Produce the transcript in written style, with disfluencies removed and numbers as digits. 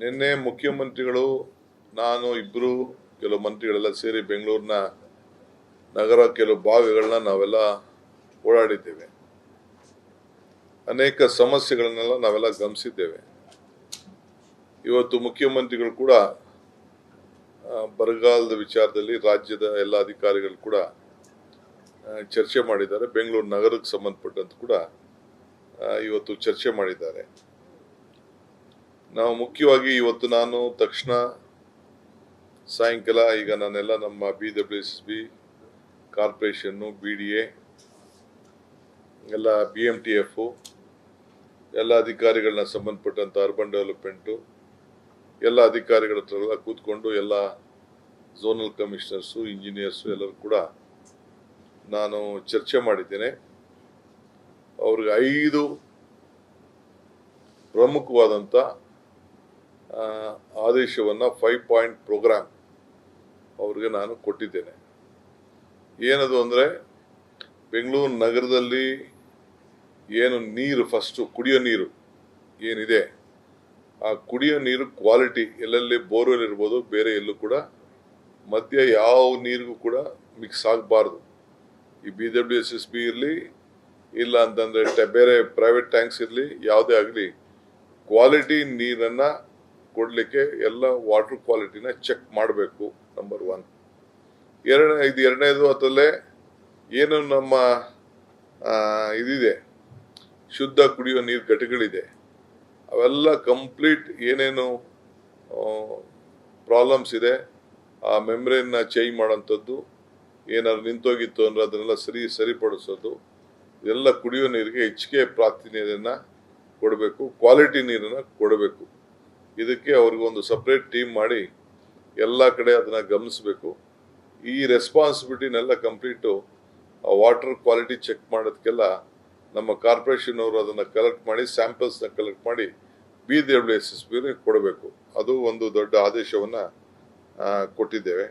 ನಿನ್ನೆ ಮುಖ್ಯಮಂತ್ರಿಗಳು ನಾನು ಇಬ್ಬರು ಕೆಲವು ಮಂತ್ರಿಗಳೆಲ್ಲ ಸೇರಿ ಬೆಂಗಳೂರಿನ ನಗರ ಕೆಲವು ಭಾಗಗಳನ್ನ ನಾವೆಲ್ಲ ಓಡಾಡಿದ್ದೇವೆ. ಅನೇಕ ಸಮಸ್ಯೆಗಳನ್ನೆಲ್ಲ ನಾವೆಲ್ಲ ಗಮನಿಸಿದ್ದೇವೆ. ಇವತ್ತು ಮುಖ್ಯಮಂತ್ರಿಗಳು ಕೂಡ ಬರಗಾಲದ ವಿಚಾರದಲ್ಲಿ ರಾಜ್ಯದ ಎಲ್ಲ ಅಧಿಕಾರಿಗಳು ಕೂಡ ಚರ್ಚೆ ಮಾಡಿದ್ದಾರೆ. ಬೆಂಗಳೂರು ನಗರಕ್ಕೆ ಸಂಬಂಧಪಟ್ಟಂತ ಕೂಡ ಇವತ್ತು ಚರ್ಚೆ ಮಾಡಿದ್ದಾರೆ. ನಾವು ಮುಖ್ಯವಾಗಿ ಇವತ್ತು ನಾನು ತಕ್ಷಣ ಸಾಯಂಕಾಲ ಈಗ ನಾನೆಲ್ಲ ನಮ್ಮ BWSB ಕಾರ್ಪೊರೇಷನ್, BDA, ಎಲ್ಲ BMTF ಎಲ್ಲ ಅಧಿಕಾರಿಗಳನ್ನ ಸಂಬಂಧಪಟ್ಟಂತ ಅರ್ಬನ್ ಡೆವಲಪ್ಮೆಂಟು ಎಲ್ಲ ಅಧಿಕಾರಿಗಳ ಹತ್ರ ಎಲ್ಲ ಕೂತ್ಕೊಂಡು ಎಲ್ಲ ಝೋನಲ್ ಕಮಿಷನರ್ಸು, ಇಂಜಿನಿಯರ್ಸು ಎಲ್ಲರೂ ಕೂಡ ನಾನು ಚರ್ಚೆ ಮಾಡಿದ್ದೇನೆ. ಅವ್ರಿಗೆ 5 ಪ್ರಮುಖವಾದಂಥ ಆದೇಶವನ್ನ 5 ಪಾಯಿಂಟ್ ಪ್ರೋಗ್ರಾಮ್ ಅವ್ರಿಗೆ ನಾನು ಕೊಟ್ಟಿದ್ದೇನೆ. ಏನದು ಅಂದರೆ, ಬೆಂಗಳೂರು ನಗರದಲ್ಲಿ ಏನು ನೀರು, ಫಸ್ಟು ಕುಡಿಯೋ ನೀರು ಏನಿದೆ, ಆ ಕುಡಿಯೋ ನೀರು ಕ್ವಾಲಿಟಿ ಎಲ್ಲೆಲ್ಲಿ ಬೋರ್ವೆಲ್ ಇರ್ಬೋದು, ಬೇರೆ ಎಲ್ಲೂ ಕೂಡ ಮಧ್ಯ ಯಾವ ನೀರಿಗೂ ಕೂಡ ಮಿಕ್ಸ್ ಆಗಬಾರ್ದು. ಈ BWSSB ಇರಲಿ, ಇಲ್ಲ ಅಂತಂದರೆ ಬೇರೆ ಪ್ರೈವೇಟ್ ಟ್ಯಾಂಕ್ಸ್ ಇರಲಿ, ಯಾವುದೇ ಆಗಲಿ ಕ್ವಾಲಿಟಿ ನೀರನ್ನ ಕೊಡಲಿಕ್ಕೆ ಎಲ್ಲ ವಾಟರ್ ಕ್ವಾಲಿಟಿನ ಚೆಕ್ ಮಾಡಬೇಕು. ನಂಬರ್ 1. ಎರಡನೇದು ಅದರಲ್ಲೇ ಏನು ನಮ್ಮ ಇದಿದೆ, ಶುದ್ಧ ಕುಡಿಯೋ ನೀರು ಘಟಕಗಳಿದೆ, ಅವೆಲ್ಲ ಕಂಪ್ಲೀಟ್ ಏನೇನು ಪ್ರಾಬ್ಲಮ್ಸ್ ಇದೆ ಆ ಮೆಮ್ರೇನ್ನ ಚೇಂಜ್ ಮಾಡೋಂಥದ್ದು, ಏನಾದ್ರು ನಿಂತೋಗಿತ್ತು ಅಂದ್ರೆ ಅದನ್ನೆಲ್ಲ ಸರಿಪಡಿಸೋದು, ಎಲ್ಲ ಕುಡಿಯೋ ನೀರಿಗೆ ಹೆಚ್ಚಿಗೆ ಪ್ರಾತಿನಿಧ್ಯನ ಕೊಡಬೇಕು, ಕ್ವಾಲಿಟಿ ನೀರನ್ನು ಕೊಡಬೇಕು. ಇದಕ್ಕೆ ಅವ್ರಿಗೊಂದು ಸಪ್ರೇಟ್ ಟೀಮ್ ಮಾಡಿ ಎಲ್ಲ ಕಡೆ ಅದನ್ನ ಗಮನಿಸಬೇಕು. ಈ ರೆಸ್ಪಾನ್ಸಿಬಿಲಿಟಿನೆಲ್ಲ ಕಂಪ್ಲೀಟು ವಾಟರ್ ಕ್ವಾಲಿಟಿ ಚೆಕ್ ಮಾಡೋದಕ್ಕೆಲ್ಲ ನಮ್ಮ ಕಾರ್ಪೊರೇಷನ್ ಅವರು ಅದನ್ನು ಕಲೆಕ್ಟ್ ಮಾಡಿ, ಸ್ಯಾಂಪಲ್ಸ್ನ ಕಲೆಕ್ಟ್ ಮಾಡಿ BWSSB ಕೊಡಬೇಕು. ಅದು ಒಂದು ದೊಡ್ಡ ಆದೇಶವನ್ನು ಕೊಟ್ಟಿದ್ದೇವೆ.